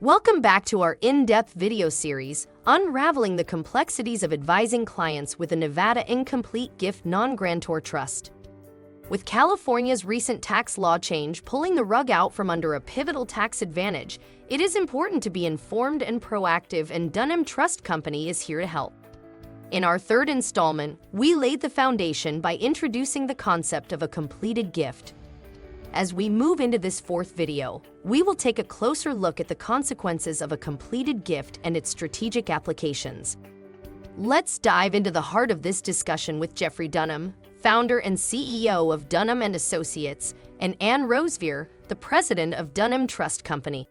Welcome back to our in-depth video series, unraveling the complexities of advising clients with a Nevada incomplete gift non-grantor trust. With California's recent tax law change pulling the rug out from under a pivotal tax advantage, it is important to be informed and proactive, and Dunham Trust Company is here to help. In our third installment, we laid the foundation by introducing the concept of a completed gift. As we move into this fourth video, we will take a closer look at the consequences of a completed gift and its strategic applications. Let's dive into the heart of this discussion with Jeffrey Dunham, founder and CEO of Dunham & Associates, and Ann Rosevear, the president of Dunham Trust Company.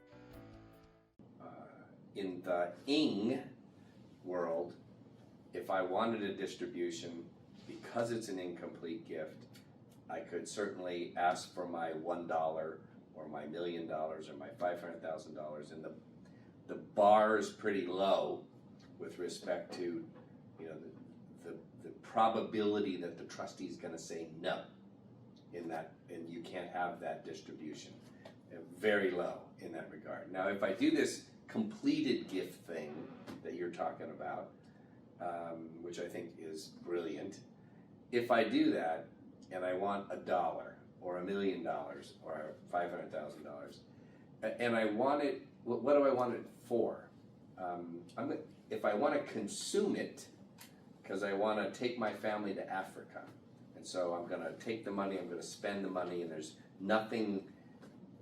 In the NING world, if I wanted a distribution, because it's an incomplete gift, I could certainly ask for my $1 or my $1 million or my $500,000, and the bar is pretty low with respect to, the probability that the trustee is going to say no in that, and you can't have that distribution. Very low in that regard. Now, if I do this completed gift thing that you're talking about, which I think is brilliant, if I do that, and I want $1 or $1 million or $500,000, and I want it, what do I want it for? If I want to consume it, because I want to take my family to Africa, and so I'm going to take the money, I'm going to spend the money, and there's nothing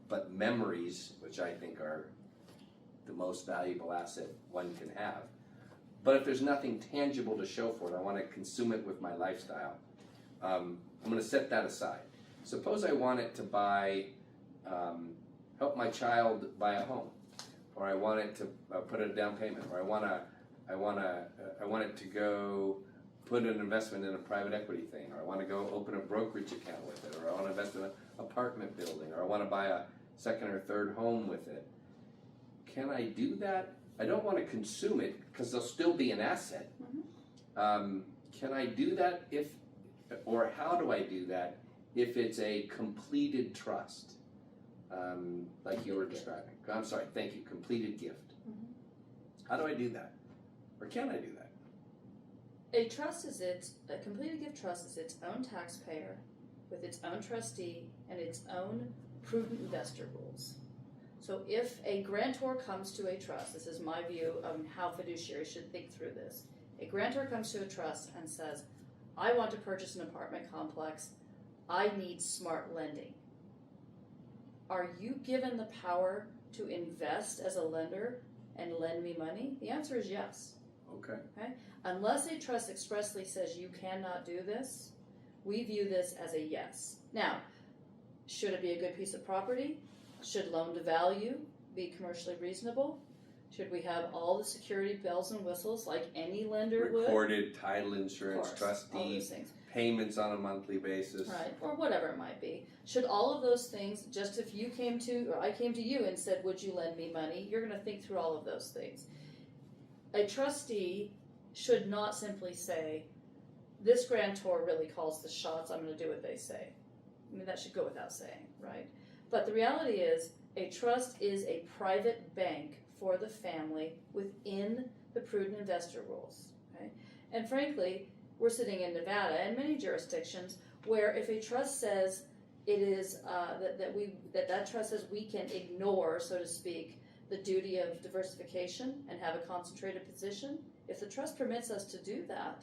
but memories, which I think are the most valuable asset one can have. But if there's nothing tangible to show for it, I want to consume it with my lifestyle. I'm going to set that aside. Suppose I want it to buy, help my child buy a home, or I want it to put a down payment, or I want it to go put an investment in a private equity thing, or I want to go open a brokerage account with it, or I want to invest in an apartment building, or I want to buy a second or third home with it. Can I do that? I don't want to consume it because they'll still be an asset. Can I do that or how do I do that if it's a completed trust, like you were describing? I'm sorry, thank you, completed gift. How do I do that? Or can I do that? A completed gift trust is its own taxpayer with its own trustee and its own prudent investor rules. So if a grantor comes to a trust, this is my view of how fiduciaries should think through this. A grantor comes to a trust and says, I want to purchase an apartment complex. I need smart lending. Are you given the power to invest as a lender and lend me money? The answer is yes. Okay. Unless a trust expressly says you cannot do this, we view this as a yes. Now, should it be a good piece of property? Should loan to value be commercially reasonable? Should we have all the security bells and whistles like any lender would? Recorded title insurance, trust all deed, those things. payments on a monthly basis. Right, or whatever it might be. Should all of those things, just if you came to, or I came to you and said, would you lend me money? You're going to think through all of those things. A trustee should not simply say, this grantor really calls the shots, I'm going to do what they say. I mean, that should go without saying, right? But the reality is, a trust is a private bank for the family within the prudent investor rules. Okay? And frankly, we're sitting in Nevada and many jurisdictions where if a trust says it is that trust says we can ignore, so to speak, the duty of diversification and have a concentrated position, if the trust permits us to do that,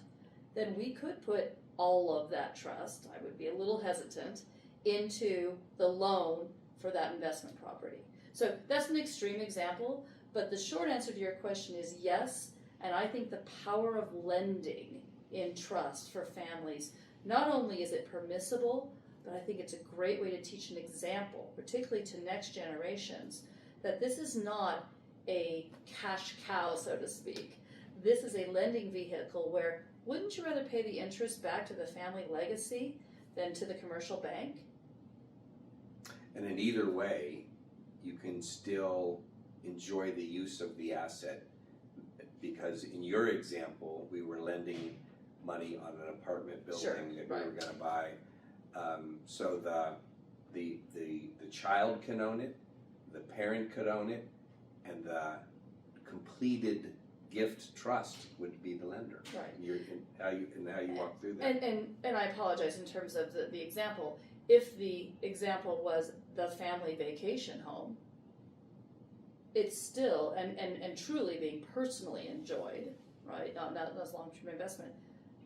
then we could put all of that trust, I would be a little hesitant, into the loan for that investment property. So that's an extreme example, but the short answer to your question is yes, and I think the power of lending in trust for families, not only is it permissible, but I think it's a great way to teach an example, particularly to next generations, that this is not a cash cow, so to speak. This is a lending vehicle where wouldn't you rather pay the interest back to the family legacy than to the commercial bank? And in either way, you can still enjoy the use of the asset, because in your example, we were lending money on an apartment building that we were going to buy. So the child can own it, the parent could own it, and the completed gift trust would be the lender. Right. How you walk through that. And I apologize in terms of the example. If the example was the family vacation home, it's still, and truly being personally enjoyed, right? Not as long-term investment.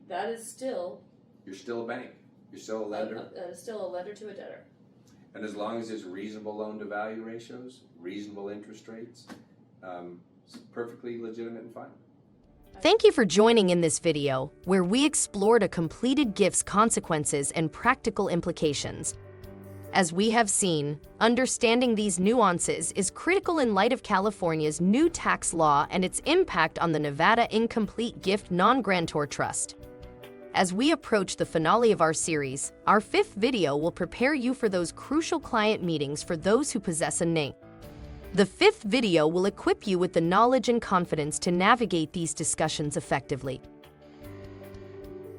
That is still. You're still a bank. You're still a lender. Still a lender to a debtor. And as long as there's reasonable loan-to-value ratios, reasonable interest rates, it's perfectly legitimate and fine. Thank you for joining in this video, where we explored a completed gift's consequences and practical implications. As we have seen, understanding these nuances is critical in light of California's new tax law and its impact on the Nevada Incomplete Gift Non-Grantor Trust. As we approach the finale of our series, our 5th video will prepare you for those crucial client meetings for those who possess a NING. The 5th video will equip you with the knowledge and confidence to navigate these discussions effectively.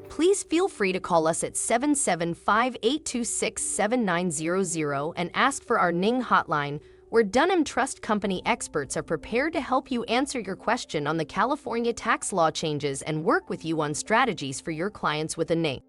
Please feel free to call us at 775-826-7900 and ask for our NING hotline, where Dunham Trust Company experts are prepared to help you answer your question on the California tax law changes and work with you on strategies for your clients with a NING.